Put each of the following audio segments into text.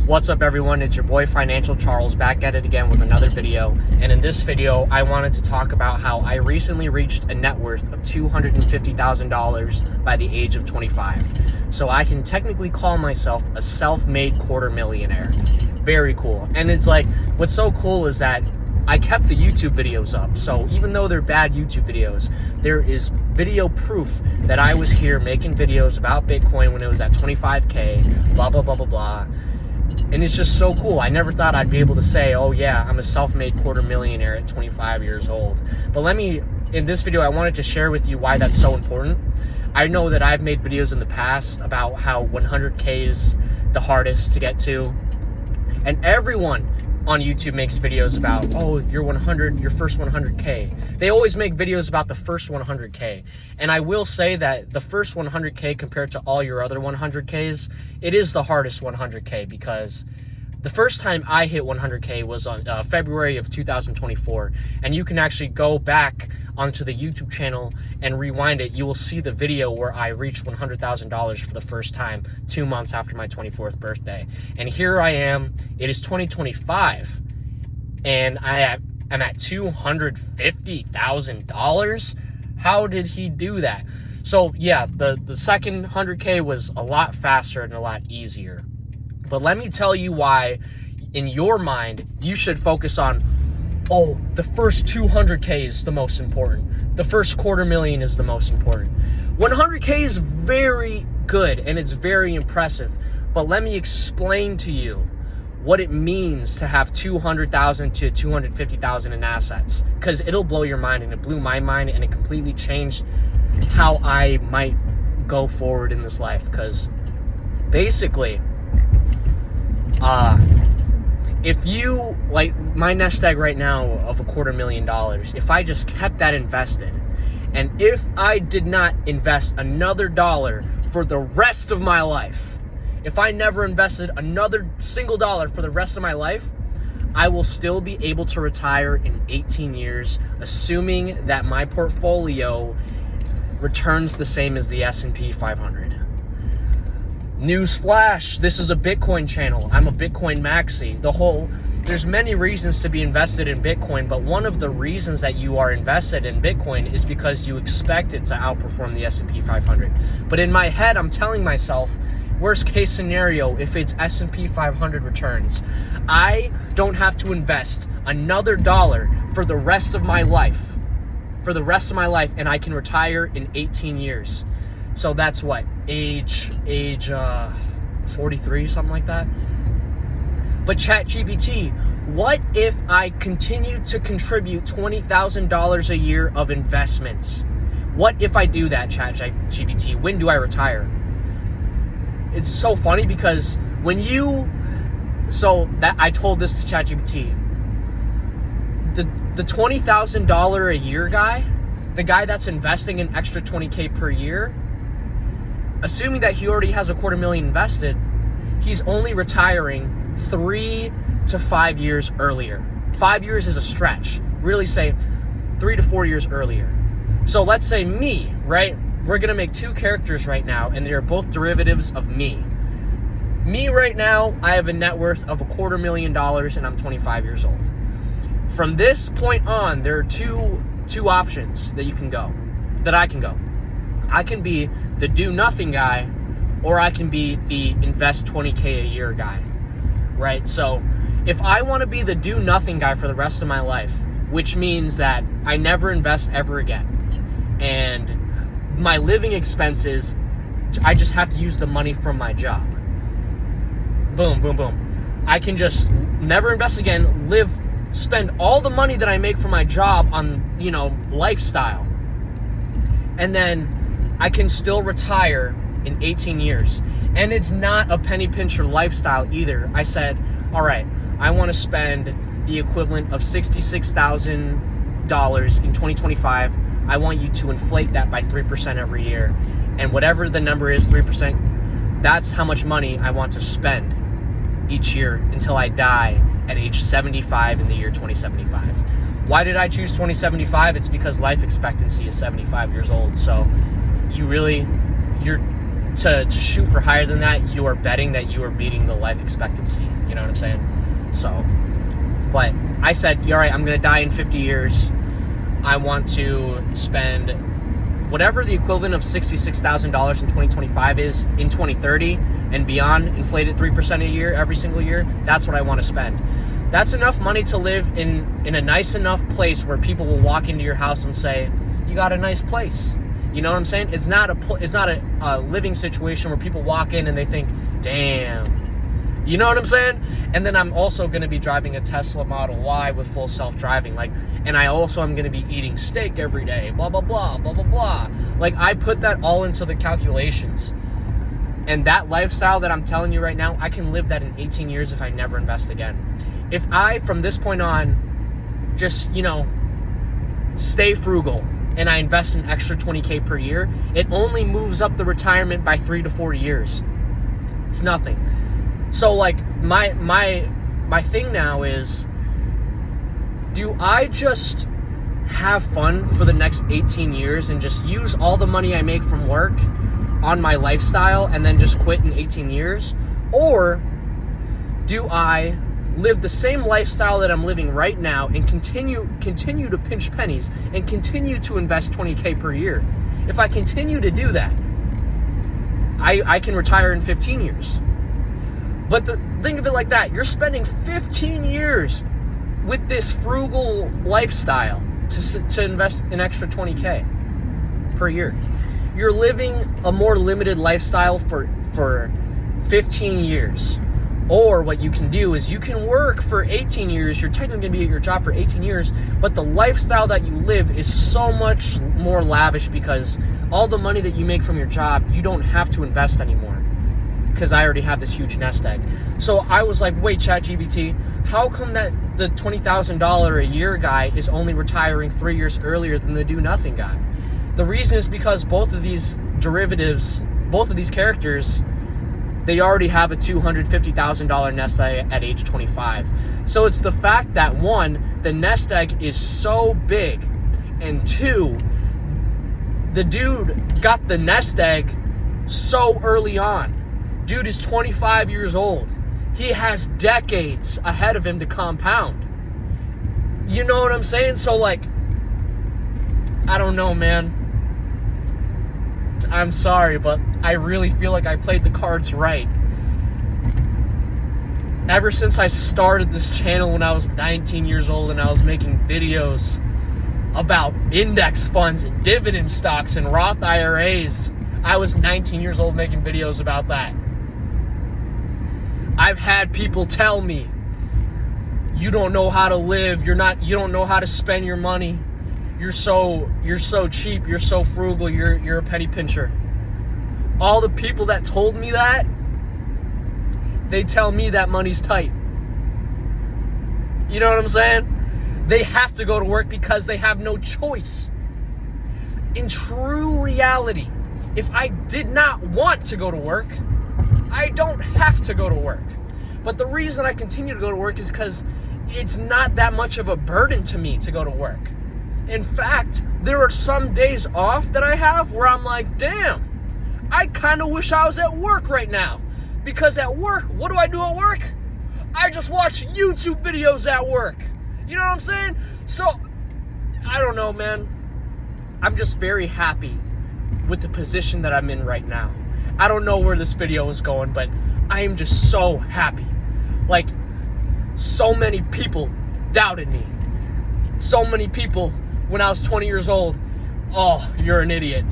What's up, everyone? It's your boy Financial Charles back at it again with another video. And in this video, I wanted to talk about how I recently reached a net worth of $250,000 by the age of 25. So I can technically call myself a self-made quarter millionaire. Very cool. And it's like, what's so cool is that I kept the YouTube videos up. So even though they're bad YouTube videos, there is video proof that I was here making videos about Bitcoin when it was at 25K, blah, blah, blah, blah, blah. And it's just so cool. I never thought I'd be able to say, oh yeah, I'm a self-made quarter millionaire at 25 years old. But in this video, I wanted to share with you why that's so important. I know that I've made videos in the past about how 100K is the hardest to get to. And everyone on YouTube makes videos about, oh, your first 100K. They always make videos about the first 100K. And I will say that the first 100K compared to all your other 100Ks, it is the hardest 100K, because the first time I hit 100K was on February of 2024. And you can actually go back onto the YouTube channel and rewind it. You will see the video where I reached $100,000 for the first time 2 months after my 24th birthday. And here I am. It is 2025 and I'm at $250,000. How did he do that? So yeah, the second 100K was a lot faster and a lot easier. But let me tell you why, in your mind, you should focus on, oh, the first 200K is the most important. The first $250,000 is the most important. 100K is very good and it's very impressive. But let me explain to you what it means to have 200,000 to 250,000 in assets, because it'll blow your mind, and it blew my mind, and it completely changed how I might go forward in this life. Because basically, if you, like my nest egg right now of $250,000, if I just kept that invested, and if I did not invest another dollar for the rest of my life, if I never invested another single dollar for the rest of my life, I will still be able to retire in 18 years, assuming that my portfolio returns the same as the S&P 500. Newsflash, this is a Bitcoin channel. I'm a Bitcoin maxi. There's many reasons to be invested in Bitcoin, but one of the reasons that you are invested in Bitcoin is because you expect it to outperform the S&P 500. But in my head, I'm telling myself, worst case scenario, if it's S&P 500 returns, I don't have to invest another dollar for the rest of my life. And I can retire in 18 years. So that's what, age 43, something like that. But ChatGPT, what if I continue to contribute $20,000 a year of investments? What if I do that, ChatGPT? When do I retire? It's so funny because I told this to ChatGPT. The $20,000 a year guy, the guy that's investing an extra 20K per year, assuming that he already has $250,000 invested, he's only retiring 3 to 5 years earlier. 5 years is a stretch. Really say 3 to 4 years earlier. So let's say me, right? We're gonna make two characters right now, and they're both derivatives of me. Me right now, I have a net worth of $250,000 and I'm 25 years old. From this point on, there are two options that I can go. I can be the do nothing guy, or I can be the invest 20K a year guy, right? So if I want to be the do nothing guy for the rest of my life, which means that I never invest ever again, and my living expenses, I just have to use the money from my job. Boom, boom, boom. I can just never invest again, spend all the money that I make from my job on, lifestyle. And then I can still retire in 18 years. And it's not a penny pincher lifestyle either. I said, all right, I want to spend the equivalent of $66,000 in 2025. I want you to inflate that by 3% every year. And whatever the number is, 3%, that's how much money I want to spend each year until I die at age 75 in the year 2075. Why did I choose 2075? It's because life expectancy is 75 years old. So you're to shoot for higher than that, you are betting that you are beating the life expectancy. You know what I'm saying? So, but I said, all right, I'm going to die in 50 years. I want to spend whatever the equivalent of $66,000 in 2025 is in 2030 and beyond, inflated 3% a year every single year. That's what I want to spend. That's enough money to live in a nice enough place where people will walk into your house and say, you got a nice place. You know what I'm saying? It's not a living situation where people walk in and they think, damn. You know what I'm saying? And then I'm also going to be driving a Tesla Model Y with full self-driving. And I also am going to be eating steak every day. Blah, blah, blah, blah, blah, blah. I put that all into the calculations. And that lifestyle that I'm telling you right now, I can live that in 18 years if I never invest again. If I, from this point on, just, stay frugal, and I invest an extra $20K per year, it only moves up the retirement by 3 to 4 years. It's nothing. So my thing now is, do I just have fun for the next 18 years and just use all the money I make from work on my lifestyle and then just quit in 18 years? Or do I live the same lifestyle that I'm living right now and continue to pinch pennies and continue to invest 20K per year? If I continue to do that, I can retire in 15 years. But think of it like that. You're spending 15 years with this frugal lifestyle to invest an extra 20K per year. You're living a more limited lifestyle for 15 years. Or what you can do is you can work for 18 years. You're technically going to be at your job for 18 years, but the lifestyle that you live is so much more lavish because all the money that you make from your job, you don't have to invest anymore because I already have this huge nest egg. So I was like, wait, ChatGPT, how come that the $20,000 a year guy is only retiring 3 years earlier than the do-nothing guy? The reason is because both of these derivatives, both of these characters, they already have a $250,000 nest egg at age 25. So it's the fact that, one, the nest egg is so big, and two, the dude got the nest egg so early on. Dude is 25 years old. He has decades ahead of him to compound. You know what I'm saying? So, I don't know, man. I'm sorry, but I really feel like I played the cards right. Ever since I started this channel when I was 19 years old and I was making videos about index funds and dividend stocks and Roth IRAs, I was 19 years old making videos about that. I've had people tell me, you don't know how to live, you don't know how to spend your money. You're so cheap, you're so frugal, you're a penny pincher. All the people that told me that, they tell me that money's tight. You know what I'm saying? They have to go to work because they have no choice. In true reality, if I did not want to go to work, I don't have to go to work. But the reason I continue to go to work is because it's not that much of a burden to me to go to work. In fact, there are some days off that I have where I'm like, damn, I kind of wish I was at work right now. Because at work, what do I do at work? I just watch YouTube videos at work. You know what I'm saying? So, I don't know, man. I'm just very happy with the position that I'm in right now. I don't know where this video is going, but I am just so happy. So many people doubted me. So many people, when I was 20 years old, oh, you're an idiot.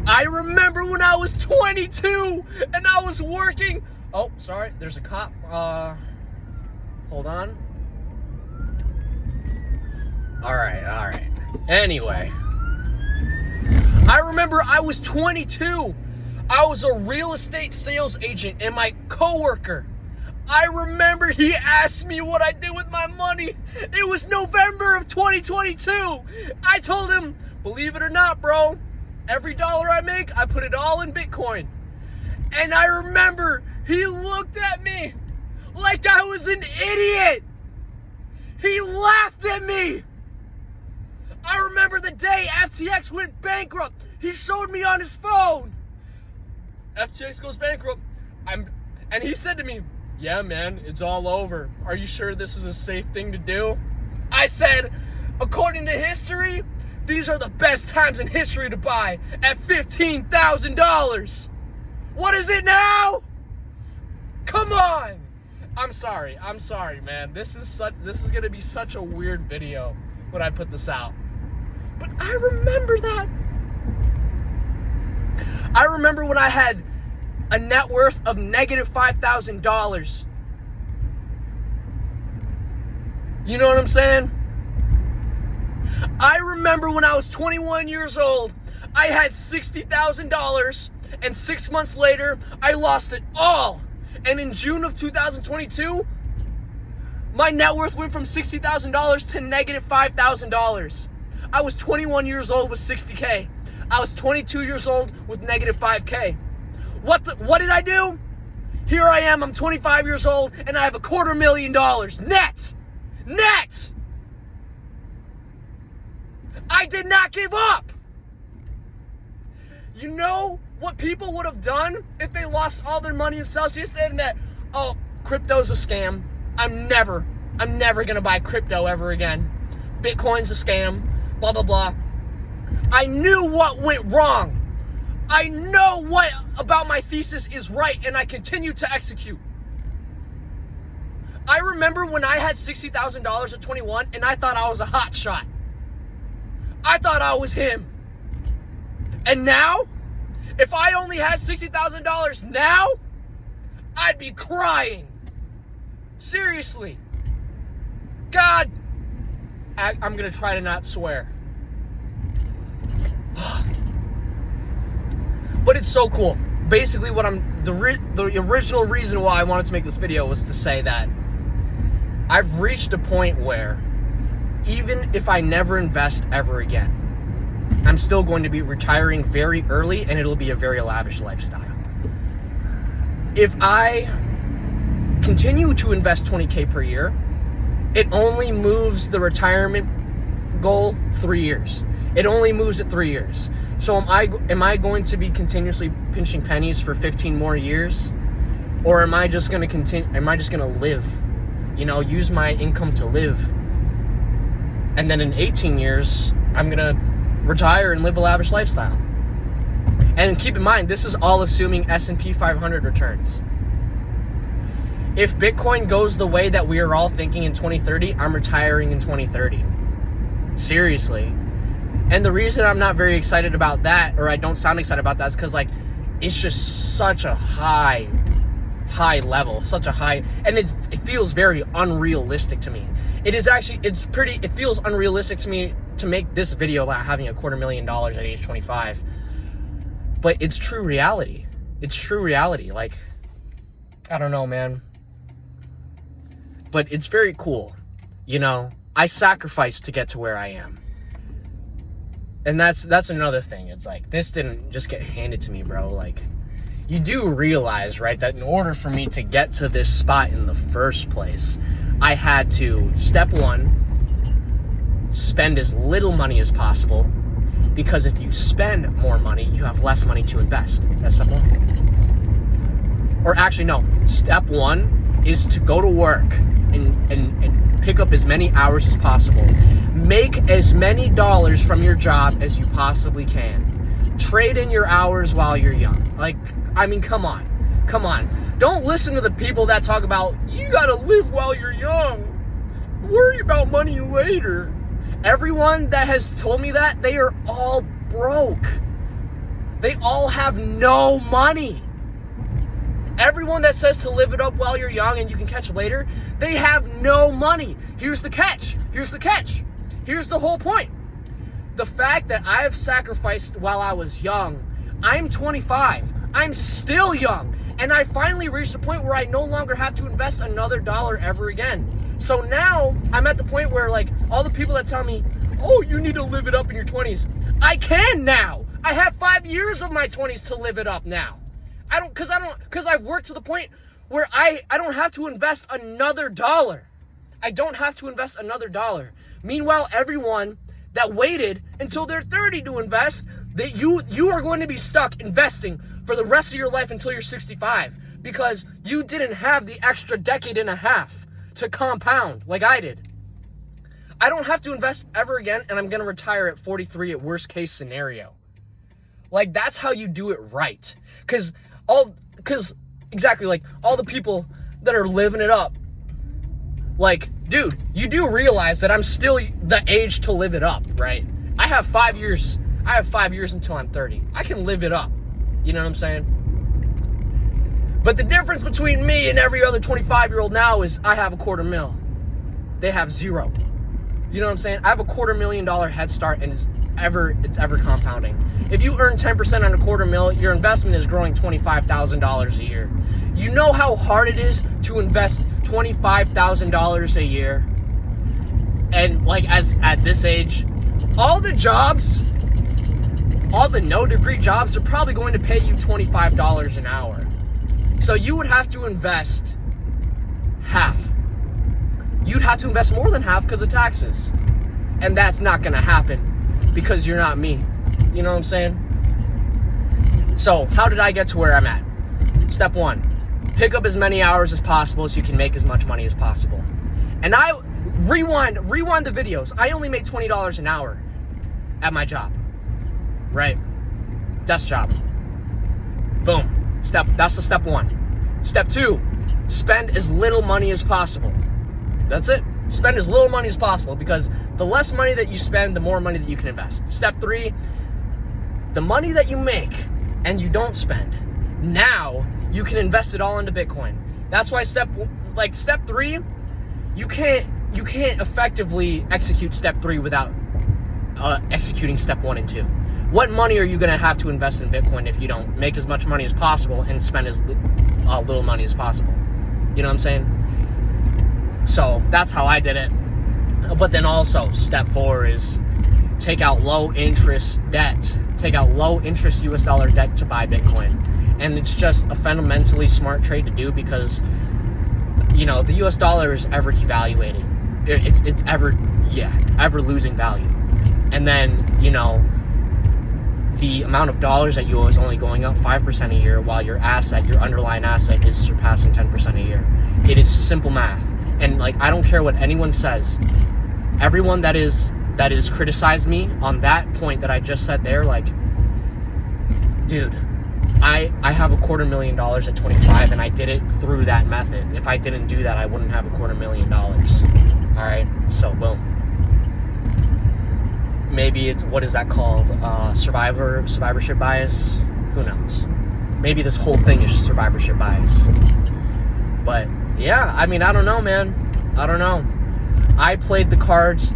I remember when I was 22 and I was working. Oh, sorry, there's a cop. Hold on. All right. Anyway, I remember I was 22. I was a real estate sales agent, and my coworker, I remember he asked me what I did with my money. It was November of 2022. I told him, believe it or not, bro, every dollar I make, I put it all in Bitcoin. And I remember he looked at me like I was an idiot. He laughed at me. I remember the day FTX went bankrupt. He showed me on his phone FTX goes bankrupt. And he said to me, yeah, man, it's all over. Are you sure this is a safe thing to do? I said, according to history, these are the best times in history to buy at $15,000. What is it now? Come on. I'm sorry, man. This is gonna be such a weird video when I put this out. But I remember that. I remember when I had a net worth of negative $5,000. You know what I'm saying? I remember when I was 21 years old, I had $60,000, and 6 months later, I lost it all. And in June of 2022, my net worth went from $60,000 to negative $5,000. I was 21 years old with $60K. I was 22 years old with negative $5K. What did I do? Here I am, I'm 25 years old, and I have $250,000 net. Net! I did not give up. You know what people would have done if they lost all their money in Celsius? They had that, oh, crypto's a scam. I'm never gonna buy crypto ever again. Bitcoin's a scam, blah, blah, blah. I knew what went wrong. I know what about my thesis is right, and I continue to execute. I remember when I had $60,000 at 21, and I thought I was a hot shot. I thought I was him. And now, if I only had $60,000 now, I'd be crying. Seriously. God, I'm going to try to not swear. But it's so cool. Basically, the original reason why I wanted to make this video was to say that I've reached a point where even if I never invest ever again, I'm still going to be retiring very early, and it'll be a very lavish lifestyle. If I continue to invest $20K per year, it only moves the retirement goal 3 years. It only moves it 3 years. So am I going to be continuously pinching pennies for 15 more years? Or am I just going to continue? Am I just going to live? You know, use my income to live. And then in 18 years, I'm going to retire and live a lavish lifestyle. And keep in mind, this is all assuming S&P 500 returns. If Bitcoin goes the way that we are all thinking in 2030, I'm retiring in 2030. Seriously. And the reason I'm not very excited about that, or I don't sound excited about that, is because, like, it's just such a high level, such a high, and it feels very unrealistic to me. It feels unrealistic to me to make this video about having $250,000 at age 25. But it's true reality. It's true reality. Like, I don't know, man. But it's very cool. You know, I sacrificed to get to where I am. And that's another thing. It's like, this didn't just get handed to me, bro. Like, you do realize, right, that in order for me to get to this spot in the first place, I had to, step one, spend as little money as possible, because if you spend more money, you have less money to invest. That's step one. Or actually, no. Step one is to go to work and pick up as many hours as possible. Make as many dollars from your job as you possibly can. Trade in your hours while you're young. Like, I mean, come on. Come on. Don't listen to the people that talk about, you gotta live while you're young. Worry about money later. Everyone that has told me that, they are all broke. They all have no money. Everyone that says to live it up while you're young and you can catch later, they have no money. Here's the catch. Here's the catch. Here's the whole point. The fact that I have sacrificed while I was young, I'm 25. I'm still young. And I finally reached a point where I no longer have to invest another dollar ever again. So now I'm at the point where, like, all the people that tell me, oh, you need to live it up in your 20s. I can now. I have 5 years of my 20s to live it up now. Because I've worked to the point where I don't have to invest another dollar. I don't have to invest another dollar. Meanwhile, everyone that waited until they're 30 to invest, that you are going to be stuck investing for the rest of your life until you're 65 because you didn't have the extra decade and a half to compound like I did. I don't have to invest ever again, and I'm going to retire at 43 at worst case scenario. Like, that's how you do it right. Because exactly, like, all the people that are living it up, like, dude, you do realize that I'm still the age to live it up, right? I have 5 years until I'm 30. I can live it up. You know what I'm saying? But the difference between me and every other 25-year-old now is I have $250,000. They have zero. You know what I'm saying? I have $250,000 head start, and it's ever compounding. If you earn 10% on $250,000, your investment is growing $25,000 a year. You know how hard it is to invest $25,000 a year? And like at this age, all the no-degree jobs are probably going to pay you $25 an hour. So you would have to invest half. You'd have to invest more than half because of taxes. And that's not going to happen because you're not me. You know what I'm saying? So how did I get to where I'm at? Step 1, pick up as many hours as possible so you can make as much money as possible. And I rewind the videos. I only made $20 an hour at my job. Right? Desk job. Boom. That's the step 1. Step 2, spend as little money as possible. That's it. Spend as little money as possible because the less money that you spend, the more money that you can invest. Step 3, the money that you make and you don't spend, now you can invest it all into Bitcoin. That's why step 3, you can't effectively execute step 3 without executing step 1 and 2. What money are you going to have to invest in Bitcoin if you don't make as much money as possible and spend as little money as possible? You know what I'm saying? So that's how I did it. But then also, step 4 is take out low interest debt. Take out low interest US dollar debt to buy Bitcoin. And it's just a fundamentally smart trade to do because, you know, the US dollar is ever devaluating. It's ever losing value. And then, you know, the amount of dollars that you owe is only going up 5% a year while your underlying asset is surpassing 10% a year. It is simple math. And like, I don't care what anyone says. Everyone that is criticized me on that point that I just said there, like, dude, I have $250,000 at 25 and I did it through that method. If I didn't do that, I wouldn't have $250,000. All right, so boom. Maybe it's, what is that called? Survivorship bias? Who knows? Maybe this whole thing is survivorship bias. But yeah, I mean, I don't know, man. I don't know. I played the cards.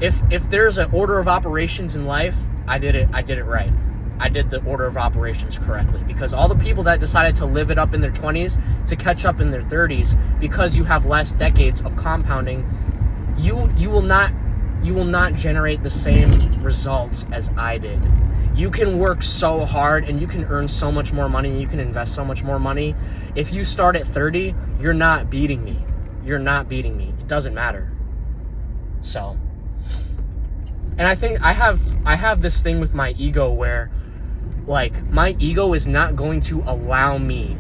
If there's an order of operations in life, I did it right. I did the order of operations correctly because all the people that decided to live it up in their 20s to catch up in their 30s because you have less decades of compounding, you will not generate the same results as I did. You can work so hard and you can earn so much more money and you can invest so much more money. If you start at 30, you're not beating me. You're not beating me. It doesn't matter. So, and I think I have this thing with my ego where, like, my ego is not going to allow me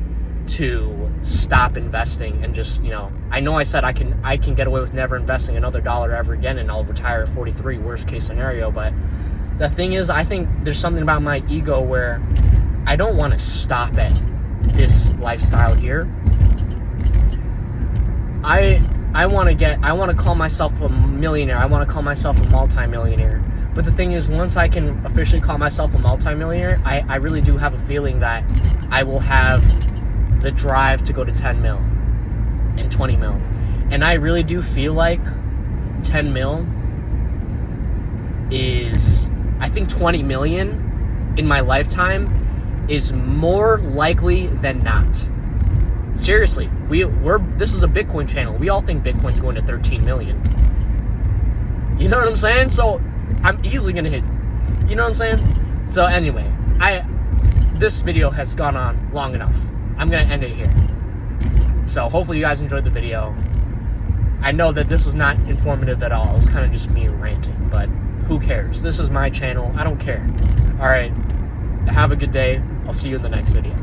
to stop investing and just, you know, I said I can get away with never investing another dollar ever again and I'll retire at 43, worst case scenario. But the thing is, I think there's something about my ego where I don't want to stop at this lifestyle here. I want to call myself a millionaire. I want to call myself a multi-millionaire. But the thing is, once I can officially call myself a multi-millionaire, I really do have a feeling that I will have the drive to go to 10 mil and 20 mil. And I really do feel like 10 mil is, I think 20 million in my lifetime is more likely than not. Seriously, this is a Bitcoin channel. We all think Bitcoin's going to 13 million. You know what I'm saying? So I'm easily gonna hit, you know what I'm saying? So anyway, this video has gone on long enough. I'm gonna end it here. So hopefully you guys enjoyed the video. I know that this was not informative at all. It was kind of just me ranting, but who cares? This is my channel. I don't care. All right, have a good day. I'll see you in the next video.